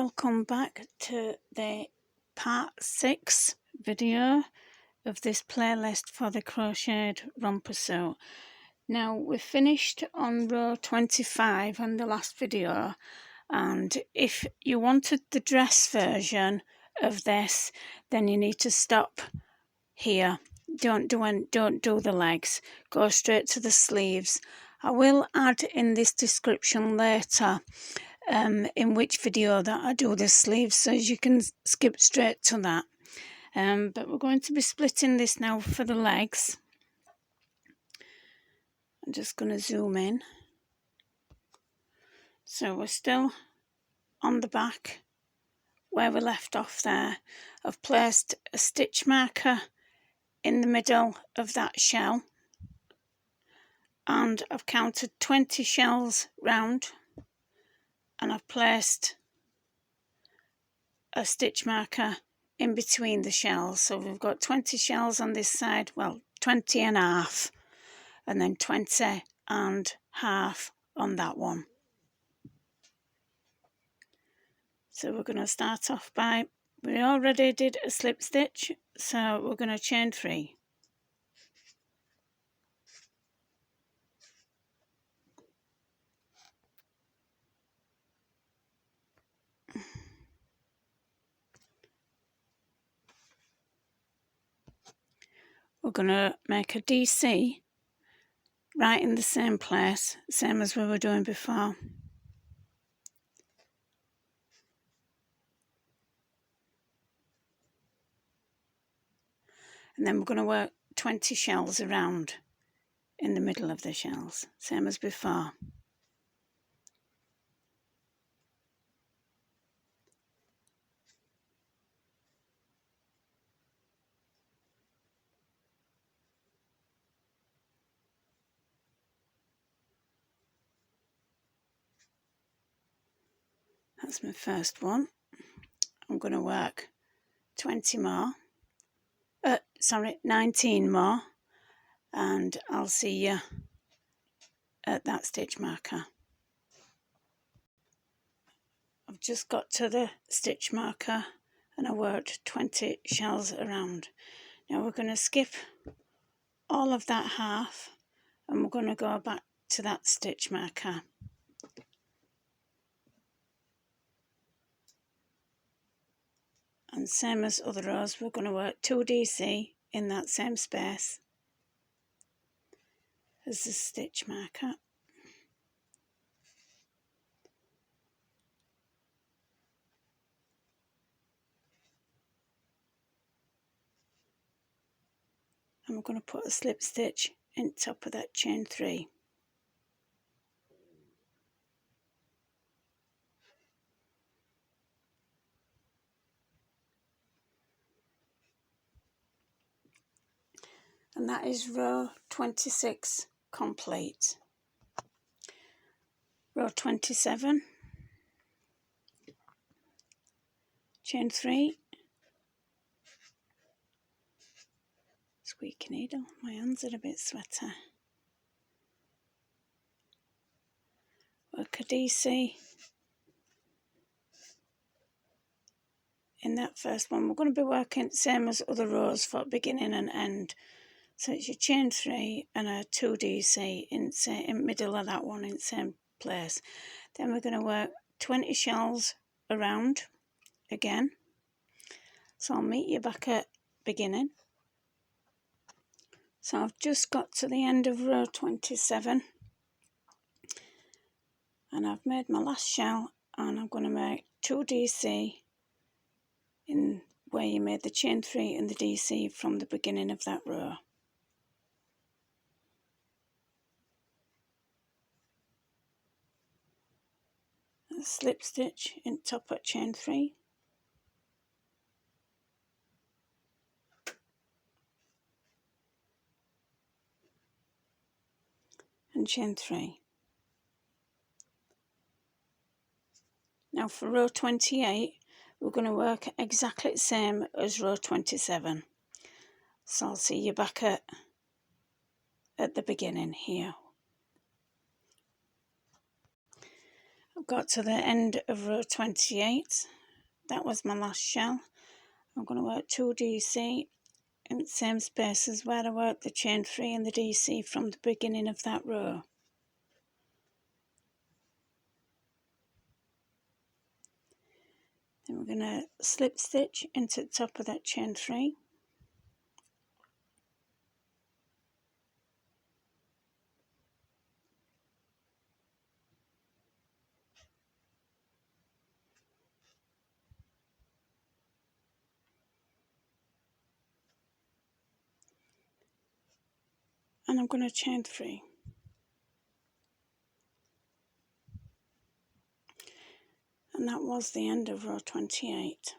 welcome back to the part 6 video of this playlist for the Crocheted Romper Suit. Now we've finished on row 25 on the last video, and if you wanted the dress version of this, then you need to stop here. Don't do the legs, go straight to the sleeves. I will add in this description later in which video that I do the sleeves, so you can skip straight to that. But we're going to be splitting this now for the legs. I'm just going to zoom in. So we're still on the back where we left off there. I've placed a stitch marker in the middle of that shell, and I've counted 20 shells round, and I've placed a stitch marker in between the shells. So we've got 20 shells on this side, well, 20 and a half, and then 20 and half on that one. So we're going to start off by, we already did a slip stitch, so we're going to chain 3. We're going to make a DC right in the same place, same as we were doing before. And then we're going to work 20 shells around in the middle of the shells, same as before. That's my first one. I'm going to work 19 more, and I'll see you at that stitch marker. I've just got to the stitch marker and I worked 20 shells around. Now we're going to skip all of that half and we're going to go back to that stitch marker. And same as other rows, we're going to work 2 DC in that same space as the stitch marker. And we're going to put a slip stitch in top of that chain 3. And that is row 26 complete. Row 27, chain 3, squeaky needle, my hands are a bit sweaty. Work a DC in that first one. We're going to be working same as other rows for beginning and end. So it's your chain 3 and a 2 DC in middle of that one in the same place. Then we're going to work 20 shells around again. So I'll meet you back at beginning. So I've just got to the end of row 27 and I've made my last shell, and I'm going to make 2 DC in where you made the chain 3 and the DC from the beginning of that row. A slip stitch in top of chain 3. And chain 3. Now for row 28, we're going to work exactly the same as row 27. So I'll see you back at the beginning here. I've got to the end of row 28. That was my last shell. I'm going to work 2 DC in the same space as where I worked the chain 3 and the DC from the beginning of that row. Then we're going to slip stitch into the top of that chain 3. And I'm going to chain 3. And that was the end of row 28.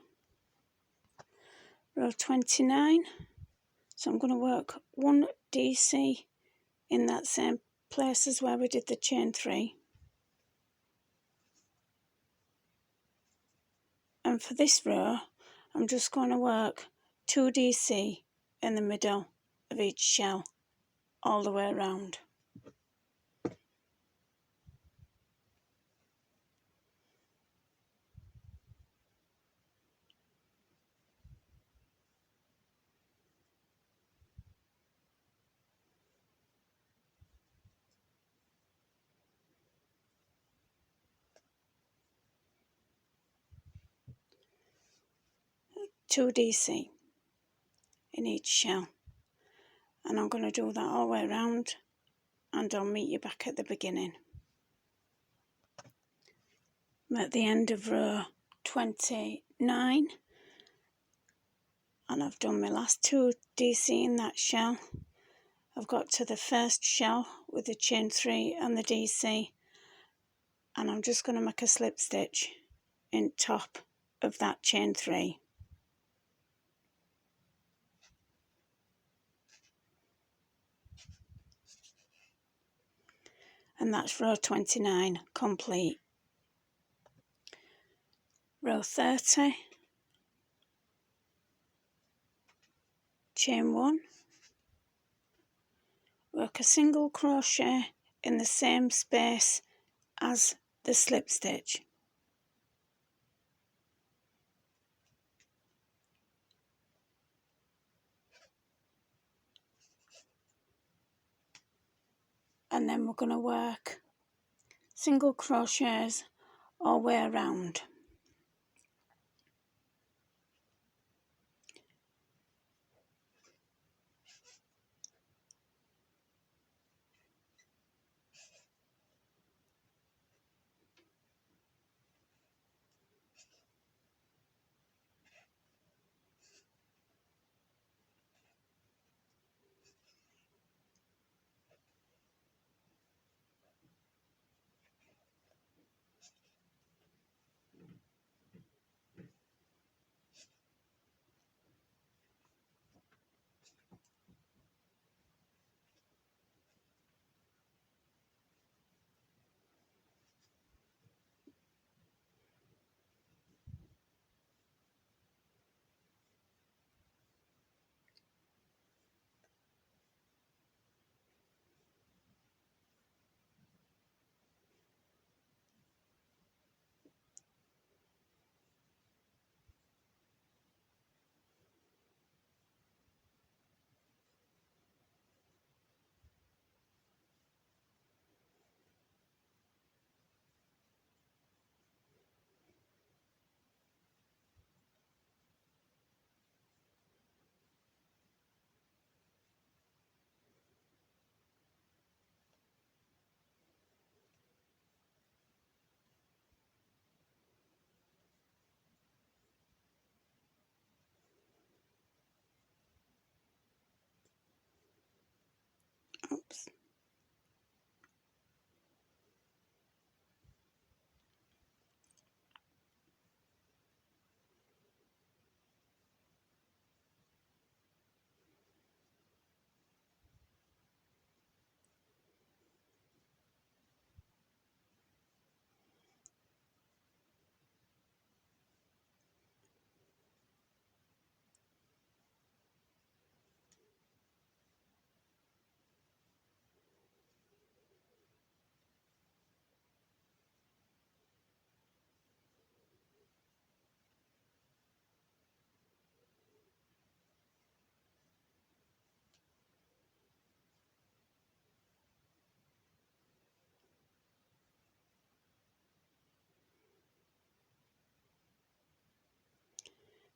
Row 29, so I'm going to work 1 DC in that same place as where we did the chain 3. And for this row, I'm just going to work 2 DC in the middle of each shell all the way around. Two DC in each shell, and I'm going to do that all the way around, and I'll meet you back at the beginning. I'm at the end of row 29 and I've done my last 2 DC in that shell. I've got to the first shell with the chain 3 and the DC, and I'm just going to make a slip stitch in top of that chain 3. And that's row 29 complete. Row 30, chain 1, work a single crochet in the same space as the slip stitch. And then we're going to work single crochets all the way around.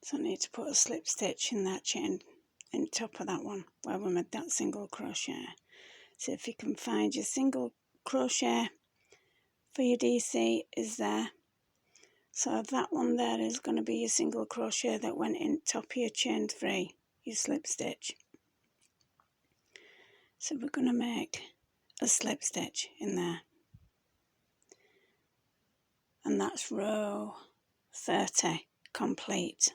So I need to put a slip stitch in that chain in top of that one where we made that single crochet. So if you can find your single crochet for your DC is there. So that one there is going to be your single crochet that went in top of your chain 3, your slip stitch. So we're going to make a slip stitch in there. And that's row 30 complete.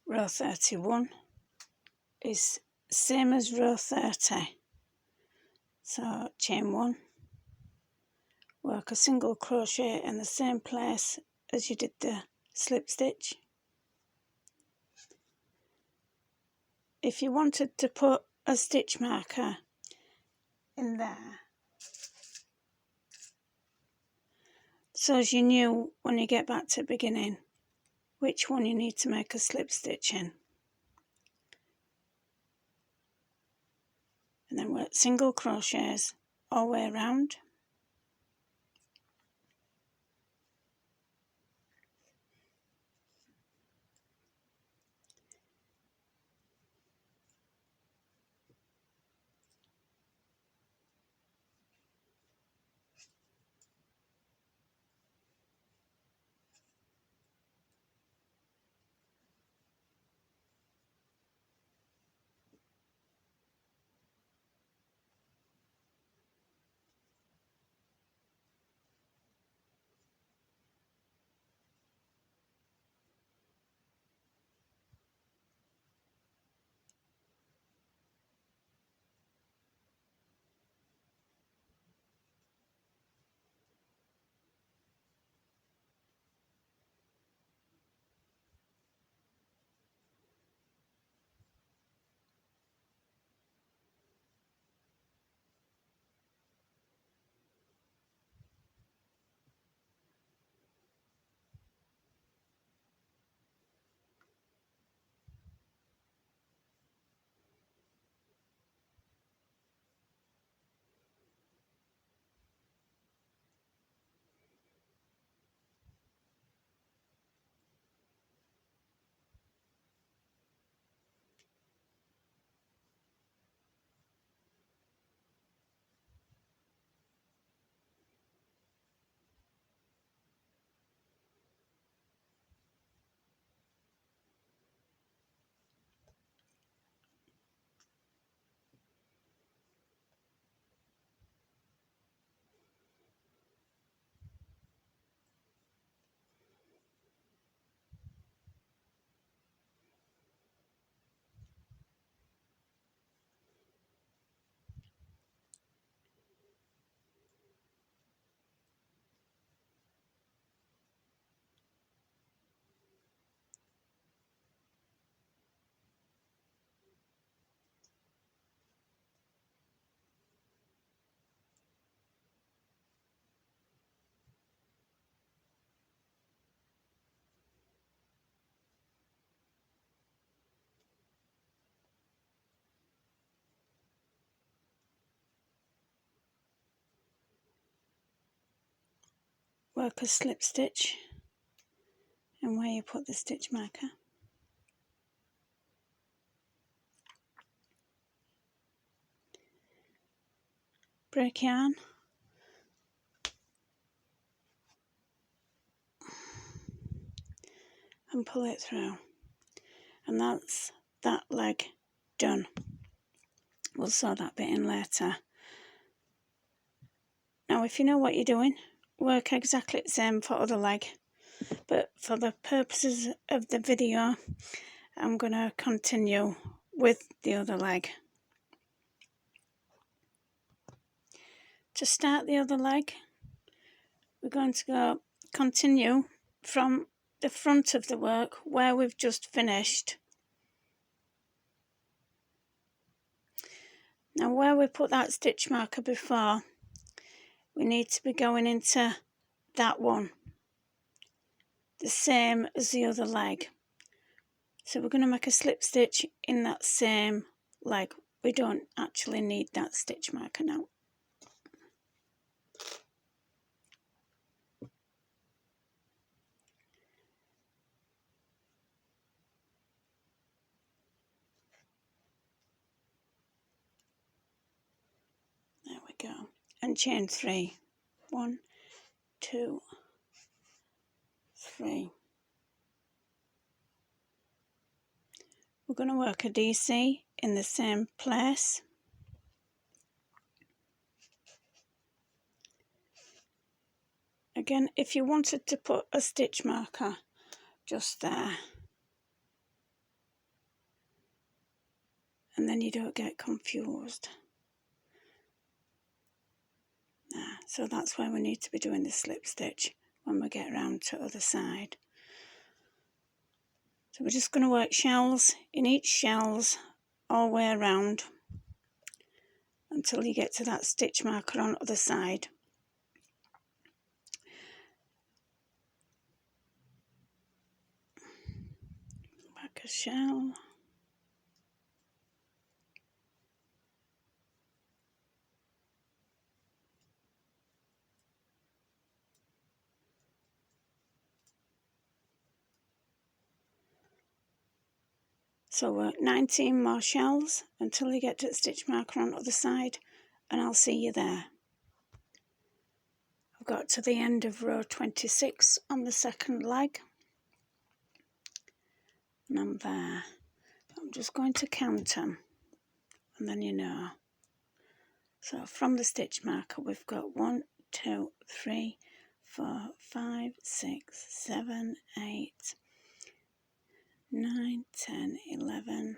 Row 31 is same as row 30. So chain 1, work a single crochet in the same place as you did the slip stitch. If you wanted to put a stitch marker in there, so as you knew when you get back to beginning which one you need to make a slip stitch in, and then work single crochets all the way around. Work a slip stitch and where you put the stitch marker. Break yarn and pull it through, and that's that leg done. We'll sew that bit in later. Now if you know what you're doing, work exactly the same for other leg, but for the purposes of the video I'm going to continue with the other leg. To start the other leg, we're going to continue from the front of the work where we've just finished. Now where we put that stitch marker before, we need to be going into that one, the same as the other leg. So we're going to make a slip stitch in that same leg. We don't actually need that stitch marker now. go, and chain 3. 1, 2, 3. We're going to work a DC in the same place. Again, if you wanted to put a stitch marker just there, and then you don't get confused. So that's why we need to be doing the slip stitch when we get around to the other side. So we're just going to work shells in each shells all the way around until you get to that stitch marker on the other side. Back a shell. So work 19 more shells until you get to the stitch marker on the other side, and I'll see you there. I've got to the end of row 26 on the second leg, and I'm there. I'm just going to count them, and then you know. So from the stitch marker we've got 1, 2, 3, 4, 5, 6, 7, 8, 9, 10, 11,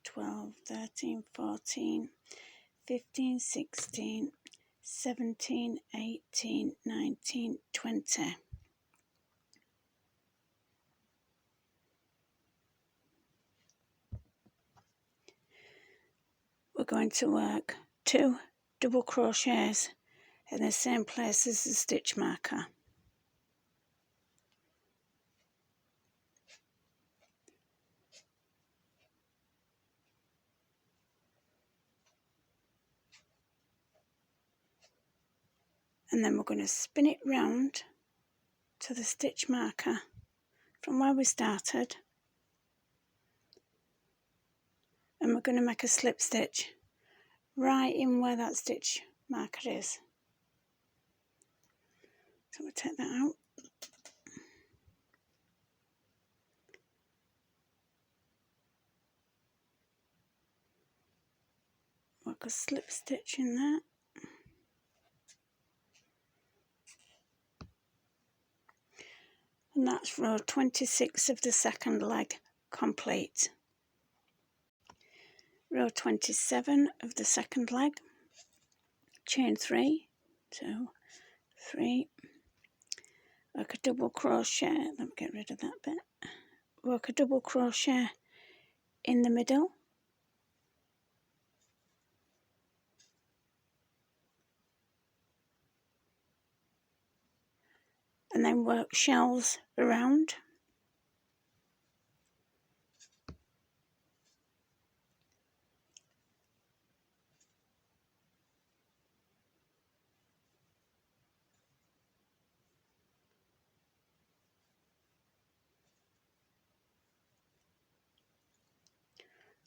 12, 13, 14, 15, 16, 17, 18, 19, 20. We're going to work 2 double crochets in the same place as the stitch marker. And then we're going to spin it round to the stitch marker from where we started, and we're going to make a slip stitch right in where that stitch marker is. So we'll take that out. Work a slip stitch in there. And that's row 26 of the second leg complete. Row 27 of the second leg, chain 3, 2, 3, work a double crochet, let me get rid of that bit, work a double crochet in the middle, and then work shells around.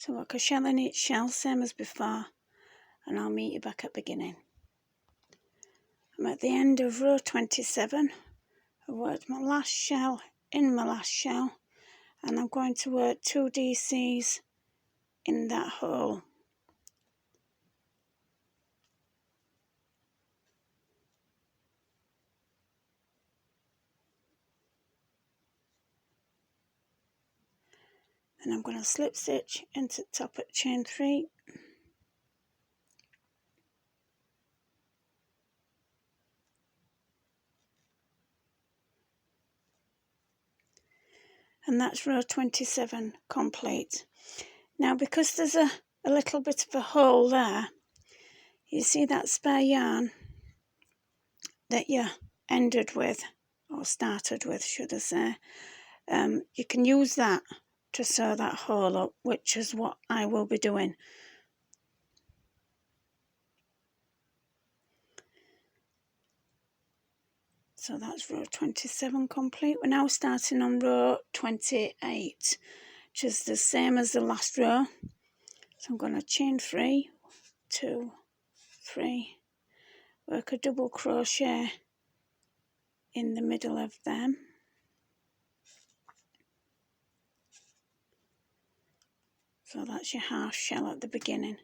So work a shell in each shell, same as before, and I'll meet you back at beginning. I'm at the end of row 27. I worked my last shell in my last shell, and I'm going to work 2 DCs in that hole. And I'm going to slip stitch into the top at chain 3, and that's row 27 complete. Now because there's a little bit of a hole there, you see that spare yarn that you ended with, or started with should I say, you can use that to sew that hole up, which is what I will be doing. So that's row 27 complete. We're now starting on row 28, which is the same as the last row. So I'm going to chain 3, 2, 3, work a double crochet in the middle of them, so that's your half shell at the beginning,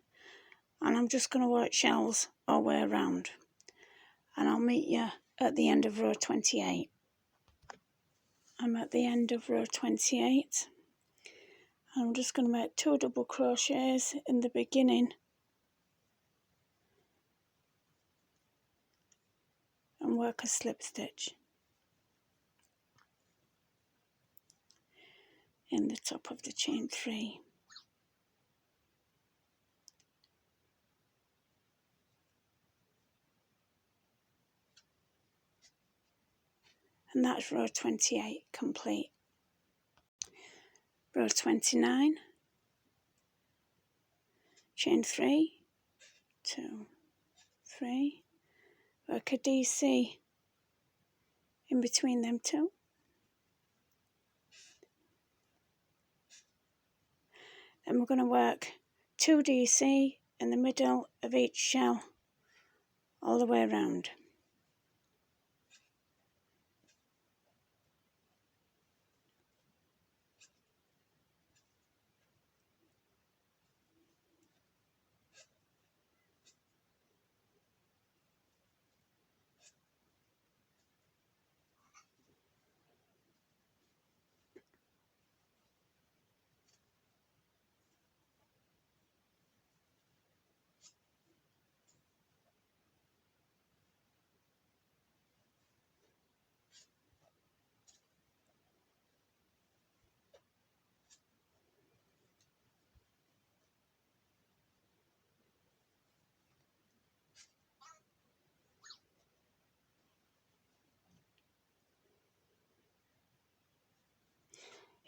and I'm just going to work shells all the way around, and I'll meet you at the end of row 28. I'm at the end of row 28. I'm just going to make 2 double crochets in the beginning and work a slip stitch in the top of the chain 3. And that's row 28 complete. Row 29, chain 3, 2, 3, work a DC in between them 2. Then we're going to work 2 DC in the middle of each shell all the way around.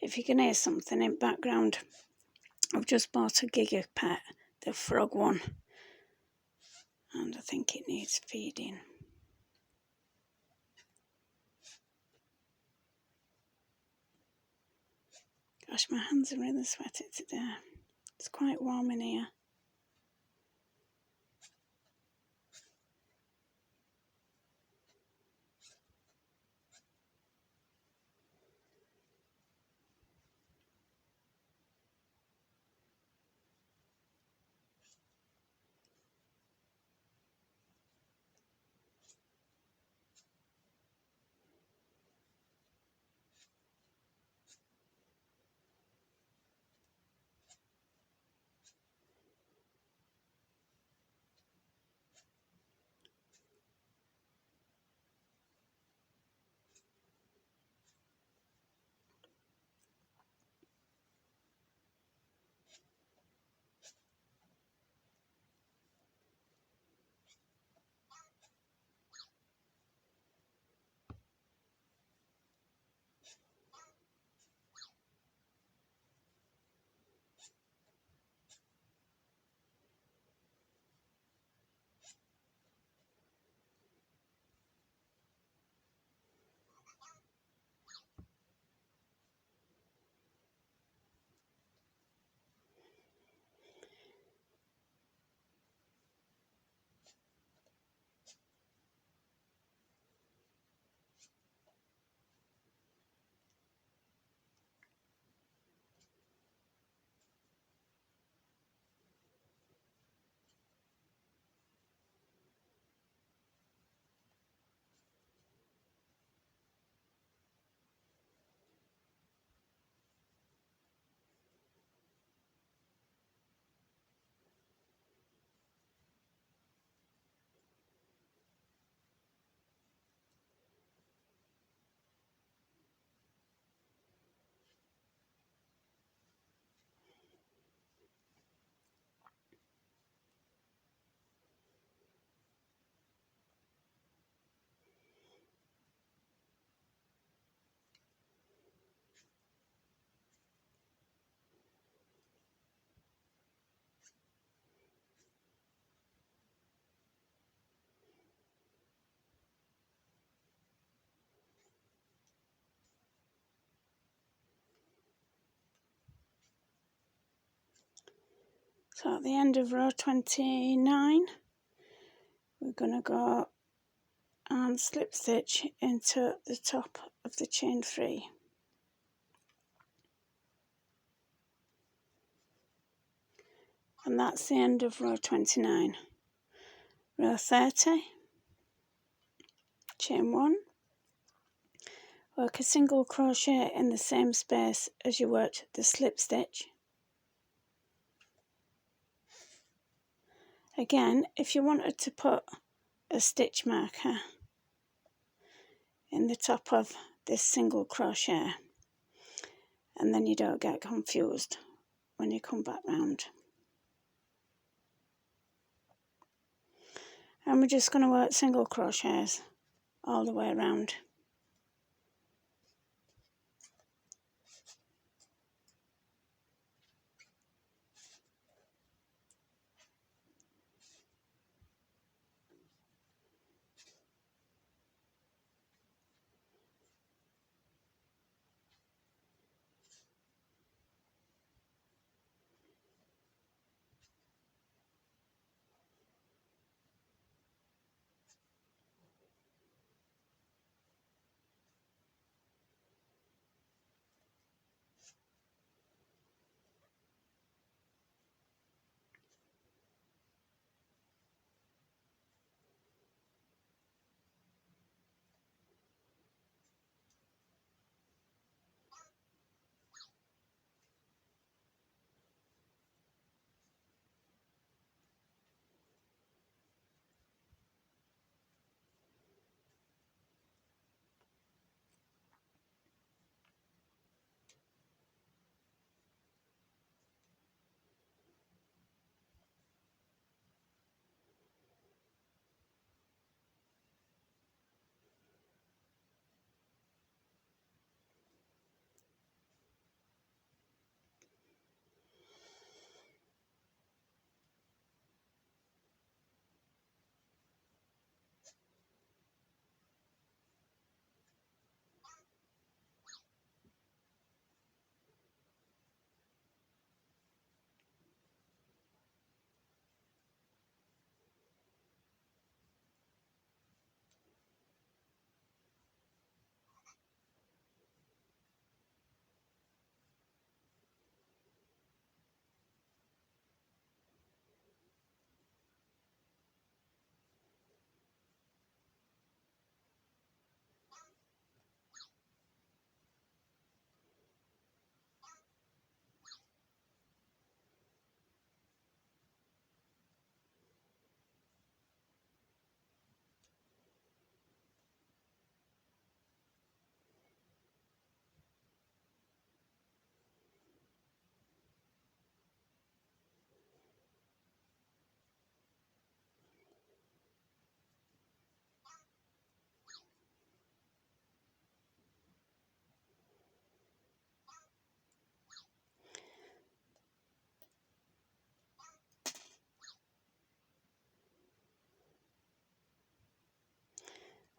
If you can hear something in the background, I've just bought a Giga Pet, the frog one, and I think it needs feeding. Gosh, my hands are really sweaty today. It's quite warm in here. So at the end of row 29, we're going to go and slip stitch into the top of the chain 3. And that's the end of row 29. Row 30, chain 1, work a single crochet in the same space as you worked the slip stitch. Again, if you wanted to put a stitch marker in the top of this single crochet, and then you don't get confused when you come back round. And we're just going to work single crochets all the way around.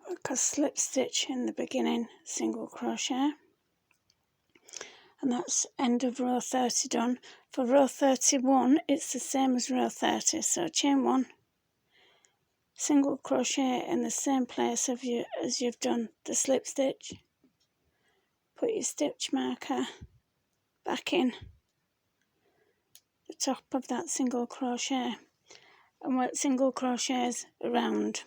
Work a slip stitch in the beginning single crochet, and that's end of row 30 done. For row 31 it's the same as row 30, so chain 1, single crochet in the same place as you've done the slip stitch, put your stitch marker back in the top of that single crochet and work single crochets around.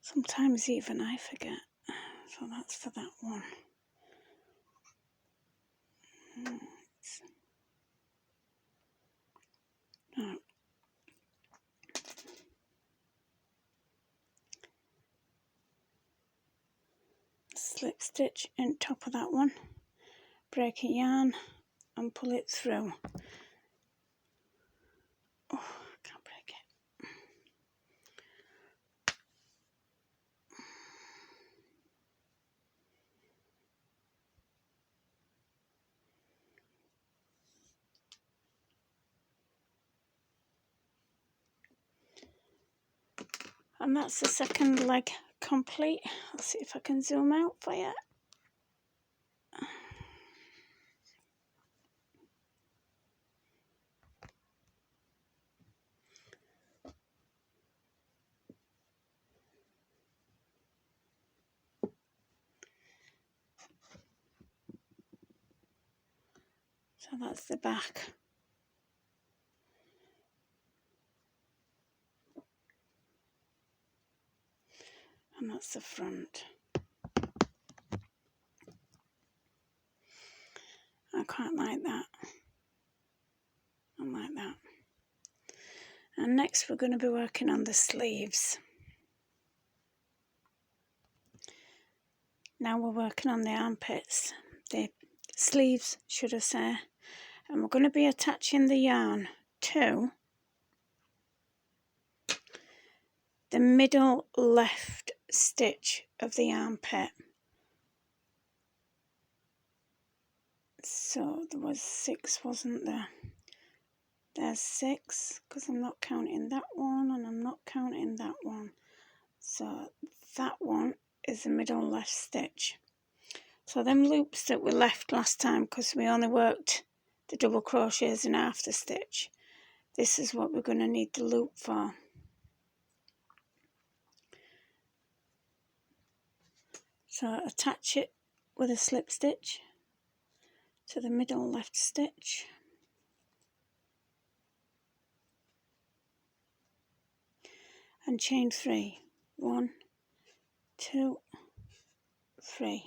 Sometimes even I forget. So that's for that one. Right. Slip stitch in top of that one, break a yarn and pull it through. Oh, I can't break it. And that's the second leg complete. I'll see if I can zoom out for you. So that's the back. And that's the front. I quite like that. I like that. And next we're going to be working on the sleeves. Now we're working on the armpits, the sleeves should I say, and we're going to be attaching the yarn to the middle left stitch of the armpit. So there was 6, wasn't there? There's 6 because I'm not counting that one and I'm not counting that one. So that one is the middle left stitch. So them loops that we left last time, because we only worked the double crochets in half the stitch, this is what we're going to need the loop for. So attach it with a slip stitch to the middle left stitch. And chain 3. 1, 2, 3.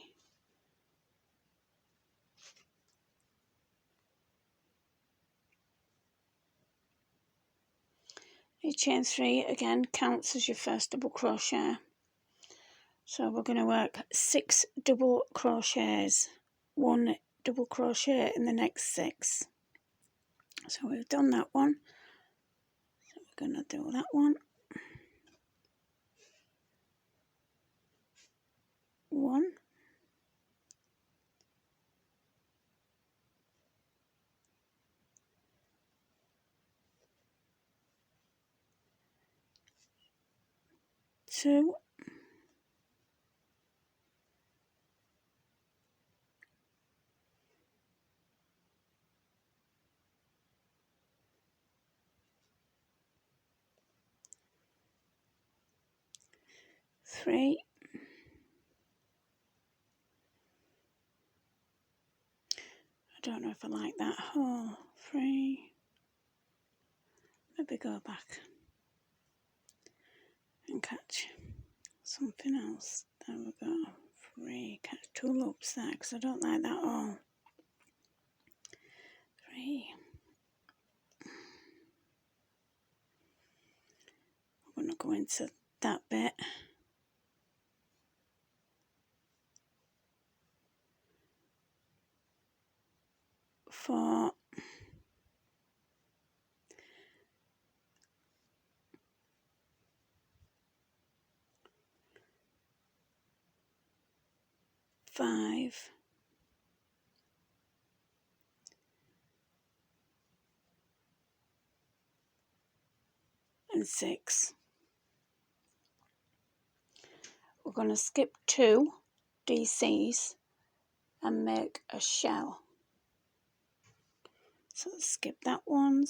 Your chain 3 again counts as your first double crochet. So we're going to work 6 double crochets, 1 double crochet in the next 6. So we've done that one. So we're going to do that one. 1. 2. 3. I don't know if I like that whole 3. Maybe go back and catch something else. There we go. 3. Catch 2 loops there because I don't like that all. 3. I'm going to go into that bit. 4. 5. And 6. We're going to skip 2 DCs and make a shell. So skip that one,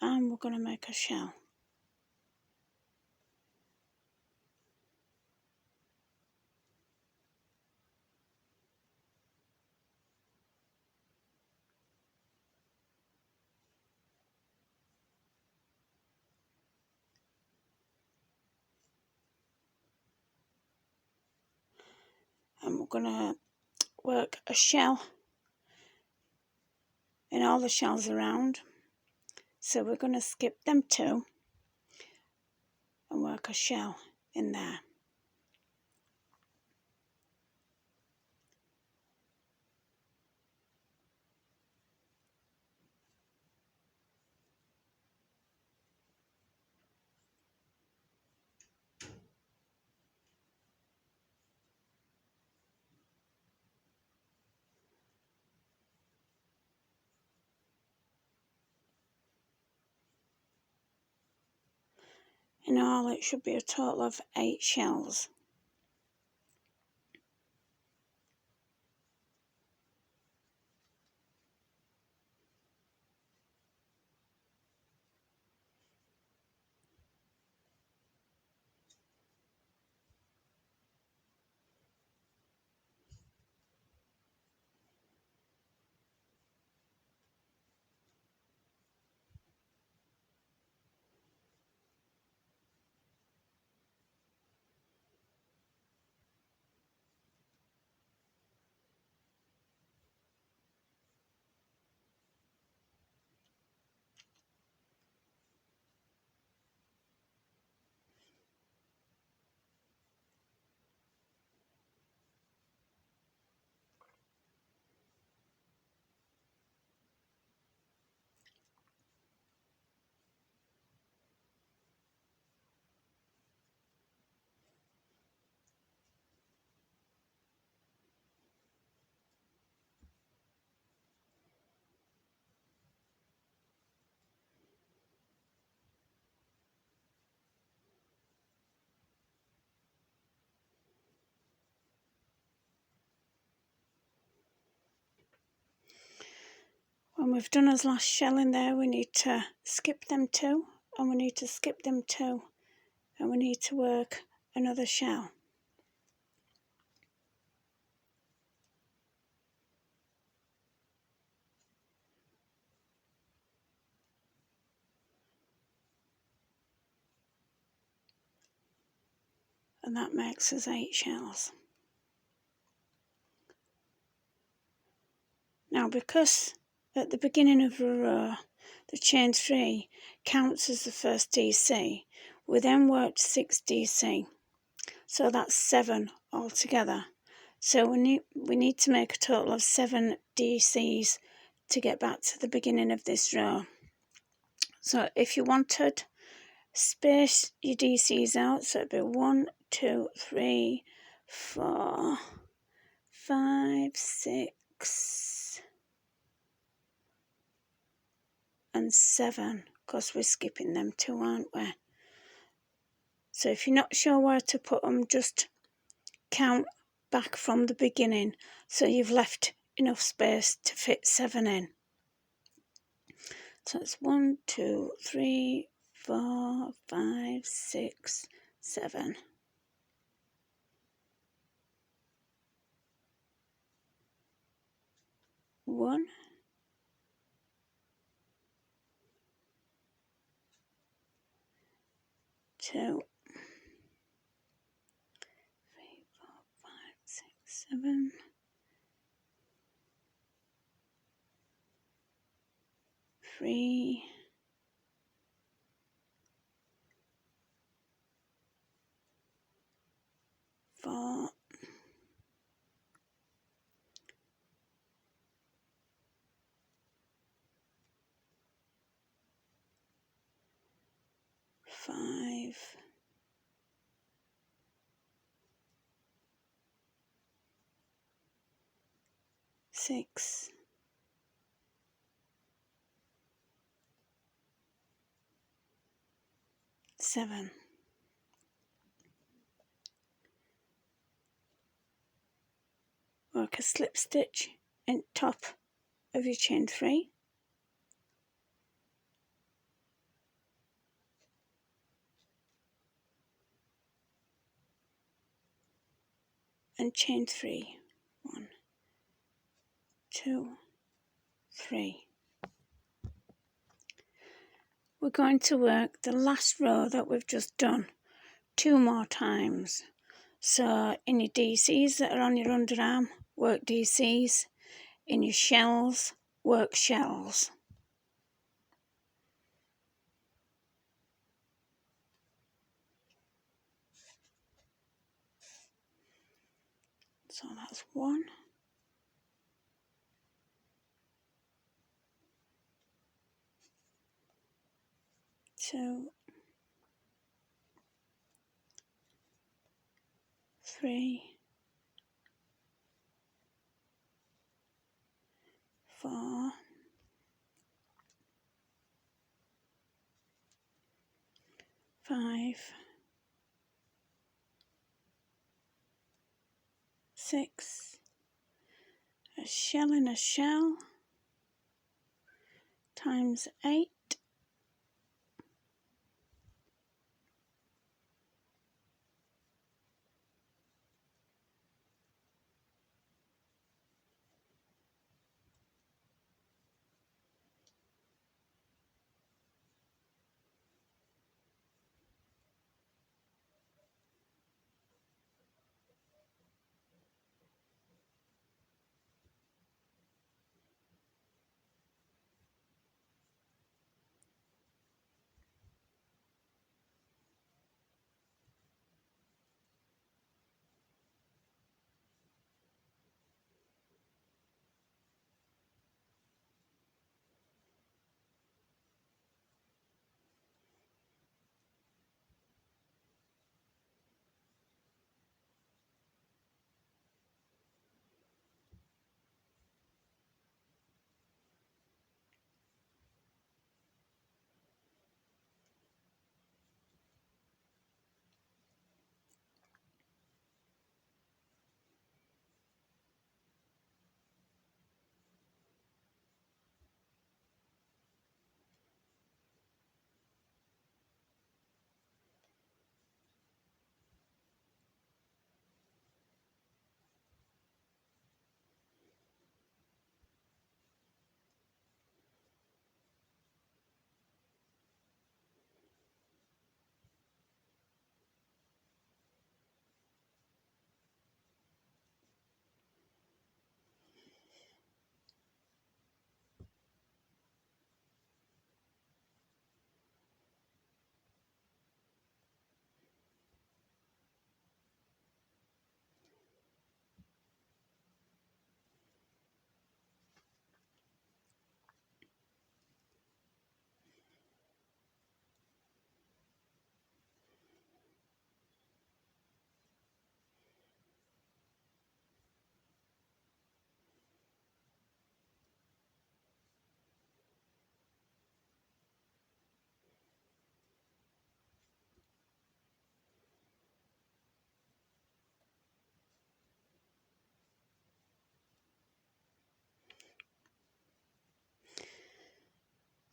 and we're going to make a shell. and we're going to work a shell in all the shells around. So we're going to skip them 2 and work a shell in there. In all, it should be a total of 8 shells. When we've done our last shell in there, we need to skip them 2, and we need to skip them 2, and we need to work another shell. And that makes us 8 shells. Now, because at the beginning of a row the chain 3 counts as the first DC, we then worked 6 DC, so that's 7 altogether. So we need to make a total of 7 DCs to get back to the beginning of this row. So if you wanted, space your DCs out, so it'd be 1, 2, 3, 4, 5, 6 and 7, because we're skipping them 2, aren't we? So if you're not sure where to put them, just count back from the beginning so you've left enough space to fit 7 in. So it's 1, 2, 3, 4, 5, 6, 7. One, 2, 3, 4, 5, 6, 7. 3, 4, 5, 6, 7. Work a slip stitch in top of your chain 3. And chain 3. 1, 2, 3. We're going to work the last row that we've just done 2 more times. So in your DCs that are on your underarm, work DCs. In your shells, work shells. So that's 1, 2, 3, 4, 5, 6, a shell in a shell, times 8,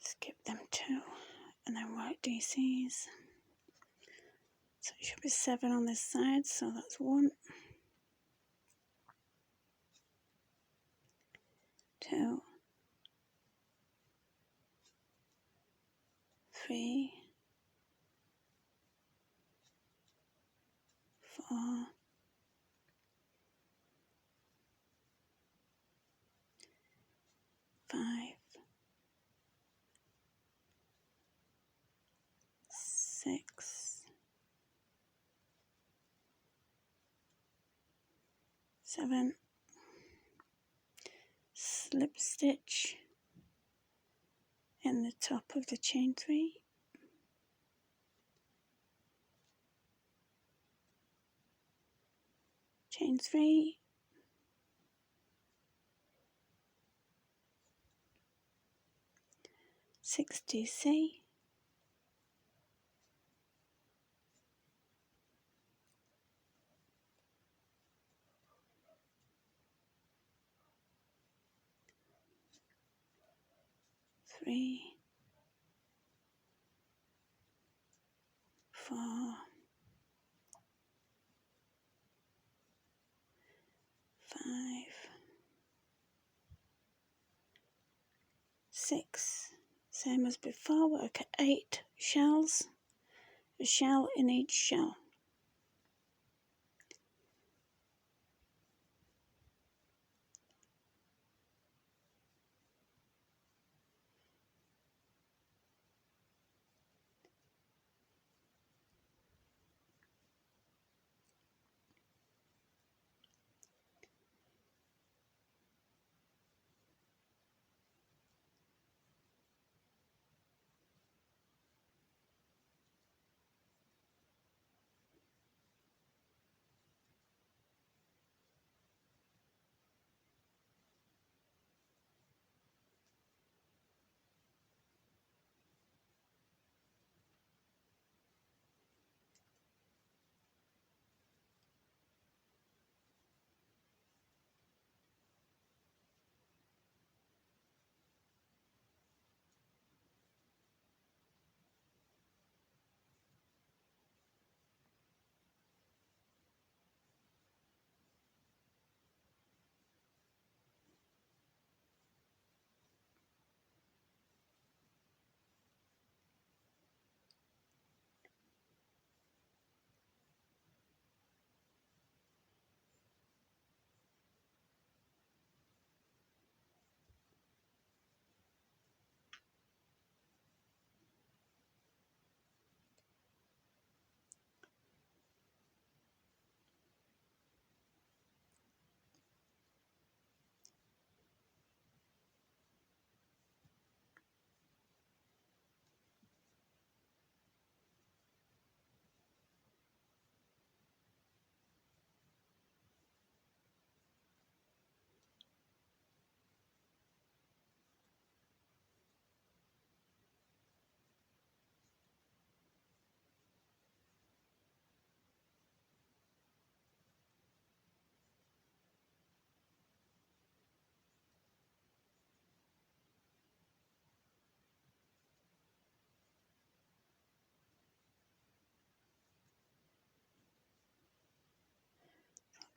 skip them 2, and then work DCs. So it should be 7 on this side, so that's 1, 2, 3, 4, 5, 6, 7, slip stitch in the top of the chain 3, chain 3, 6 DC, 3, 4, 5, 6, same as before, work at 8 shells, a shell in each shell.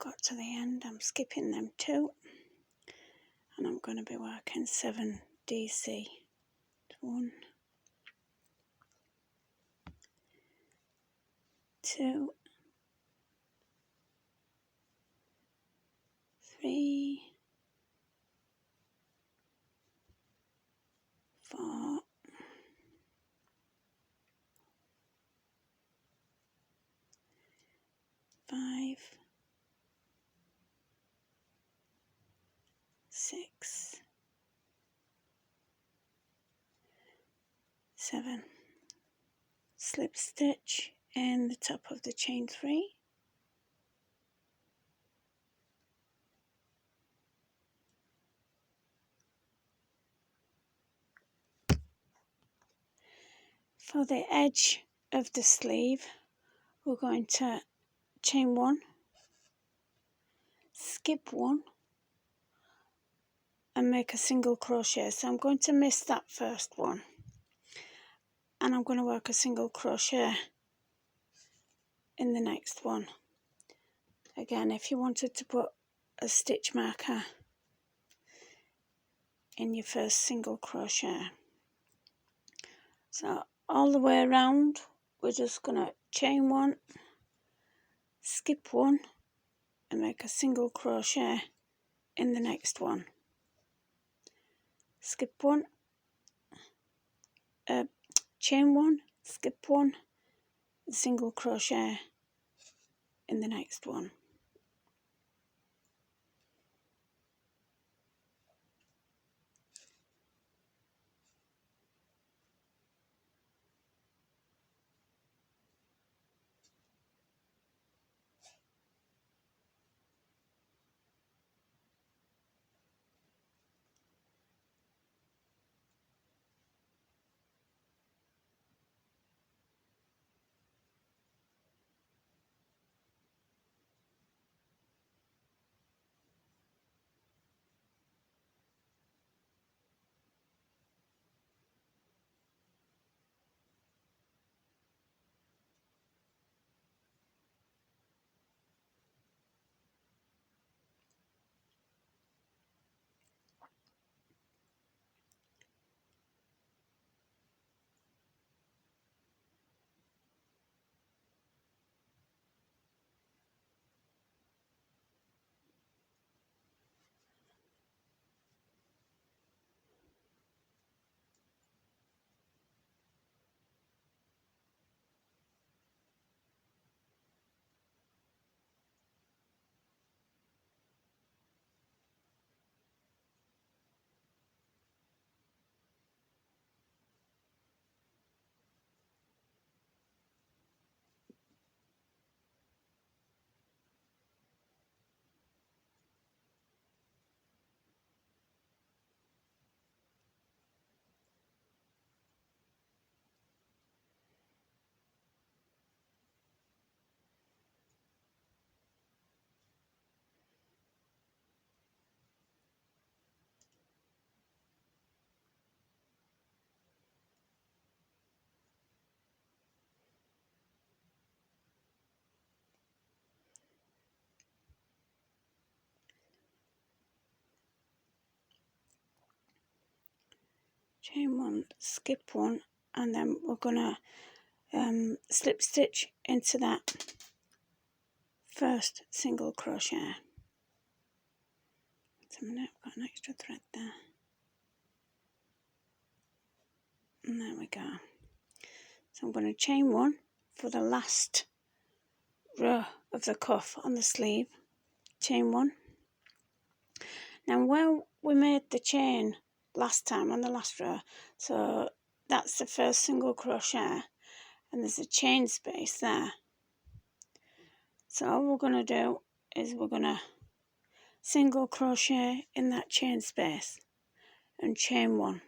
got to the end, I'm skipping them 2, and I'm going to be working 7 DC. 1, 2, 3, 4, 5, 6, 7. Slip stitch in the top of the chain 3. For the edge of the sleeve, we're going to chain 1, skip 1, and make a single crochet. So I'm going to miss that first one, and I'm going to work a single crochet in the next one. Again, if you wanted to put a stitch marker in your first single crochet. So all the way around, we're just going to chain 1, skip 1, and make a single crochet in the next one. Skip 1, chain 1, skip 1, single crochet in the next one. Chain 1, skip 1, and then we're going to slip stitch into that first single crochet. Wait a minute, I've got an extra thread there. And there we go. So I'm going to chain 1 for the last row of the cuff on the sleeve. Chain 1. Now where we made the chain last time on the last row, so that's the first single crochet, and there's a chain space there. So all we're going to do is we're going to single crochet in that chain space and chain 1.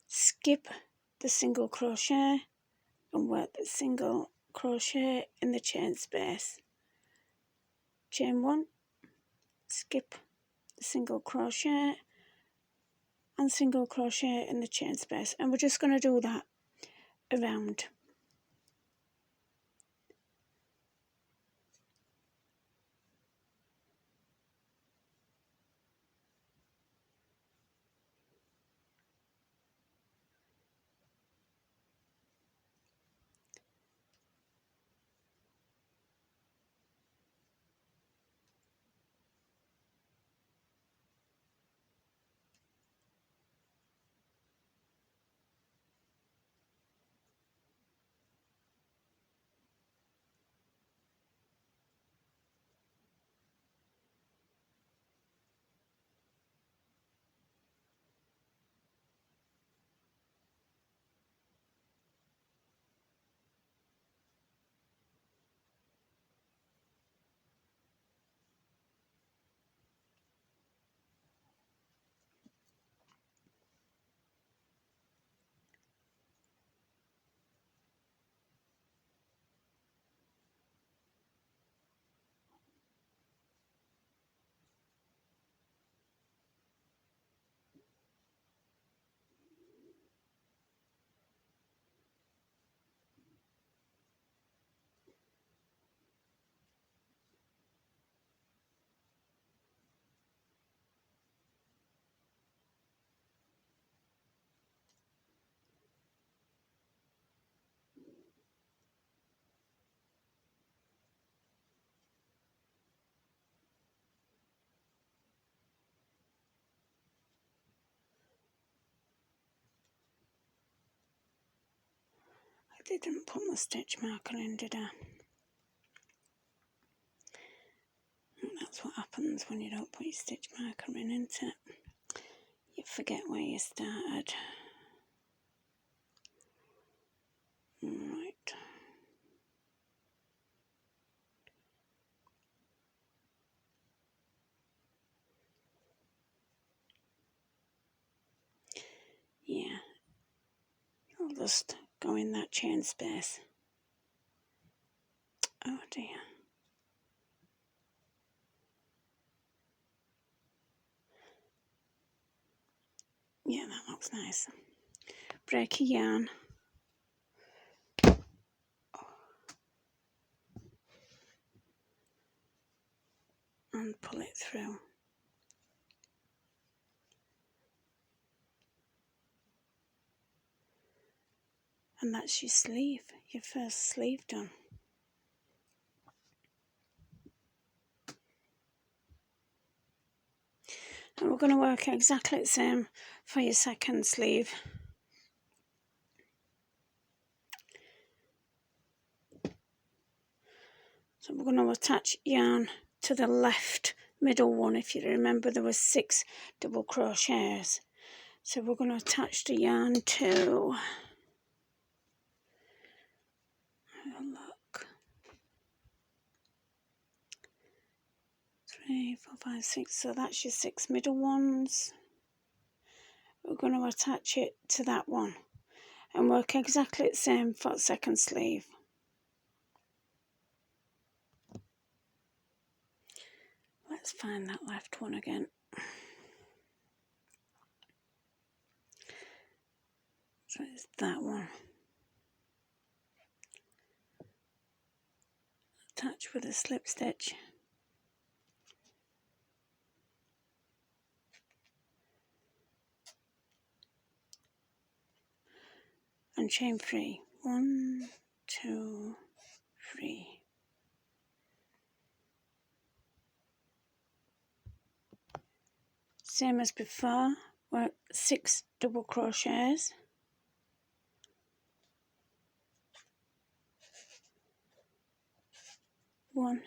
Skip the single crochet and work the single crochet in the chain space. Chain 1, skip the single crochet and single crochet in the chain space, and we're just going to do that around. didn't put my stitch marker in, did I? That's what happens when you don't put your stitch marker in, isn't it? You forget where you started. Right. Yeah. I'll just go in that chain space. Oh dear. Yeah, that looks nice. Break a yarn. And pull it through. And that's your sleeve, your first sleeve done. And we're going to work exactly the same for your second sleeve. So we're going to attach yarn to the left middle one. If you remember, there were 6 double crochets. So we're going to attach the yarn to, have a look, 3, 4, 5, 6. So that's your 6 middle ones. We're going to attach it to that one and work exactly the same for the second sleeve. Let's find that left one again. So it's that one. Attach with a slip stitch. And chain 3. 1, 2, 3. Same as before, work 6 double crochets. 1,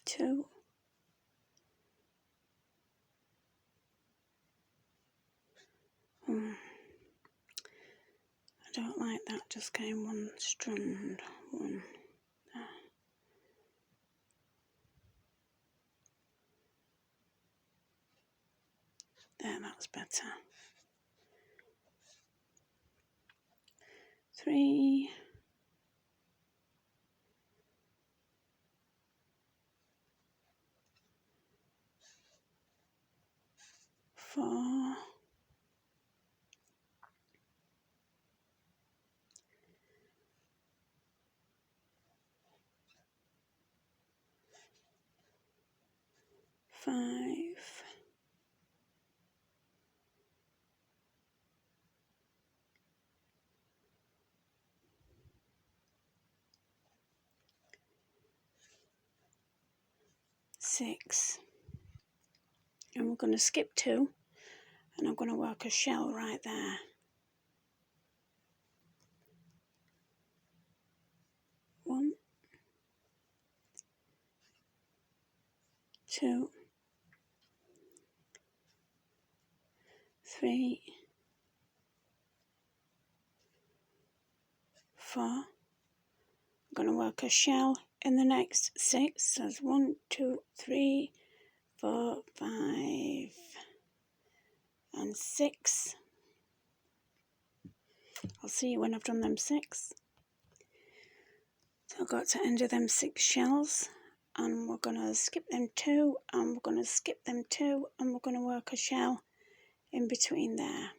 2, 1. I don't like that, just came one strand, 1. There, that's better. 3, 4, 5, 6. And we're going to skip 2, and I'm going to work a shell right there. 1, 2, 3, 4. I'm going to work a shell in the next 6. So there's 1, 2, 3, 4, 5, and 6. I'll see you when I've done them 6. So I've got to end of them 6 shells, and we're going to skip them 2, and we're going to skip them 2, and we're going to work a shell in between there.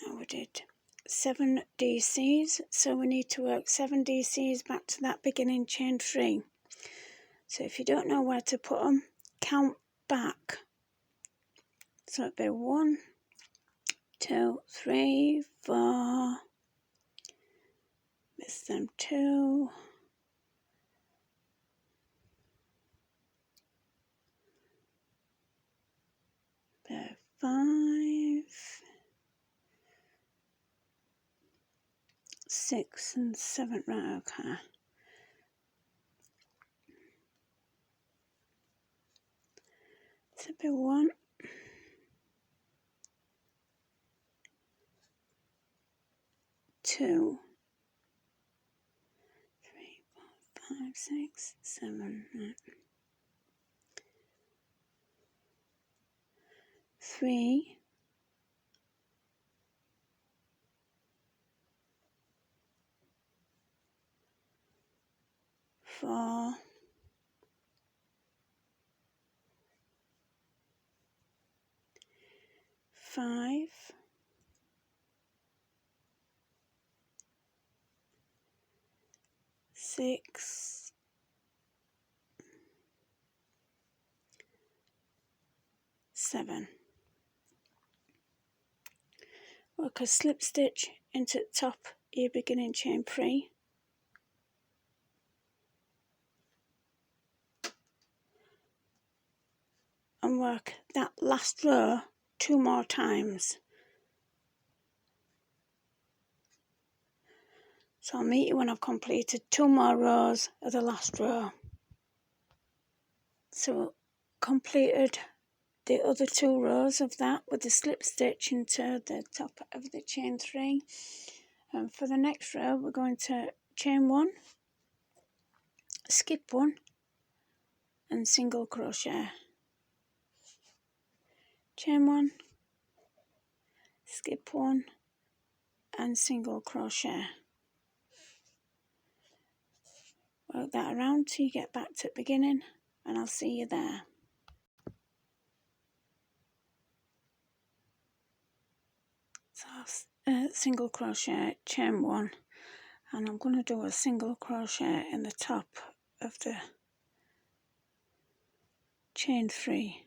Now we did 7 DCs, so we need to work 7 DCs back to that beginning chain 3. So if you don't know where to put them, count back. So it'd be 1, 2, 3, 4, miss them 2, 5, 6 and 7, right, okay. So it'd be 1, 2, 3, 4, 5, 6, 7, right. 3, 4, 5, 6, 7. Work a slip stitch into the top of your beginning chain 3. And work that last row 2 more times. So I'll meet you when I've completed 2 more rows of the last row. So completed the other 2 rows of that with the slip stitch into the top of the chain 3. And for the next row we're going to chain 1, skip 1 and single crochet. Chain 1, skip 1 and single crochet. Work that around till you get back to the beginning and I'll see you there. So single crochet, chain 1, and I'm going to do a single crochet in the top of the chain 3.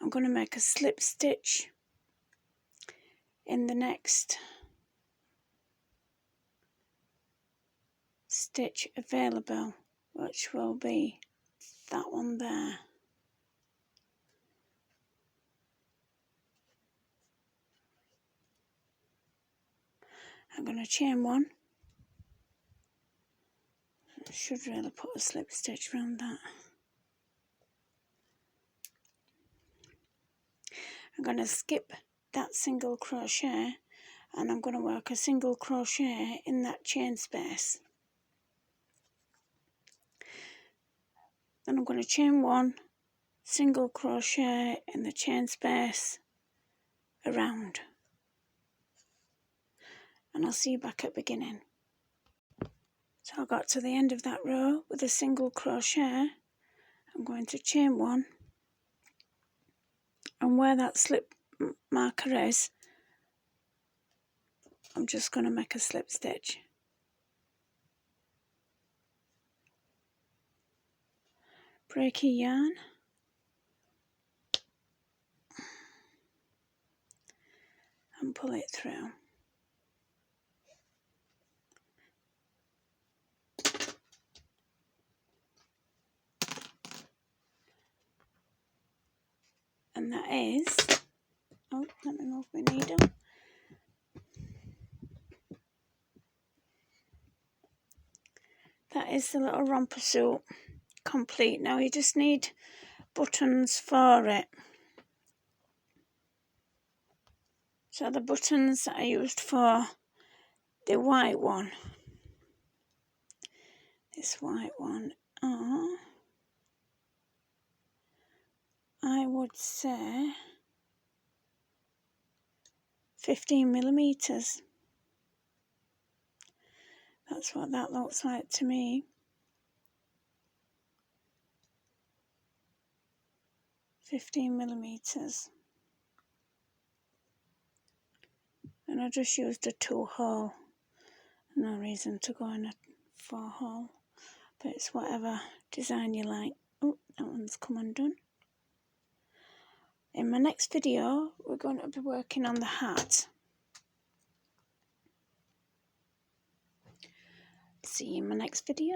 I'm going to make a slip stitch in the next stitch available, which will be that one there. I'm going to chain 1. I should really put a slip stitch around that. I'm going to skip that single crochet and I'm going to work a single crochet in that chain space. Then I'm going to chain 1, single crochet in the chain space around, and I'll see you back at beginning. So I got to the end of that row with a single crochet. I'm going to chain 1, and where that slip marker is, I'm just going to make a slip stitch. Break your yarn, and pull it through. And that is, oh, let me move my needle. That is the little romper suit complete. Now you just need buttons for it. So the buttons that I used for the white one, this white one, are, I would say 15mm. That's what that looks like to me. 15mm. and I just used a 2-hole. No reason to go in a 4-hole, but it's whatever design you like. Oh, that one's come undone. In my next video, we're going to be working on the hat. See you in my next video.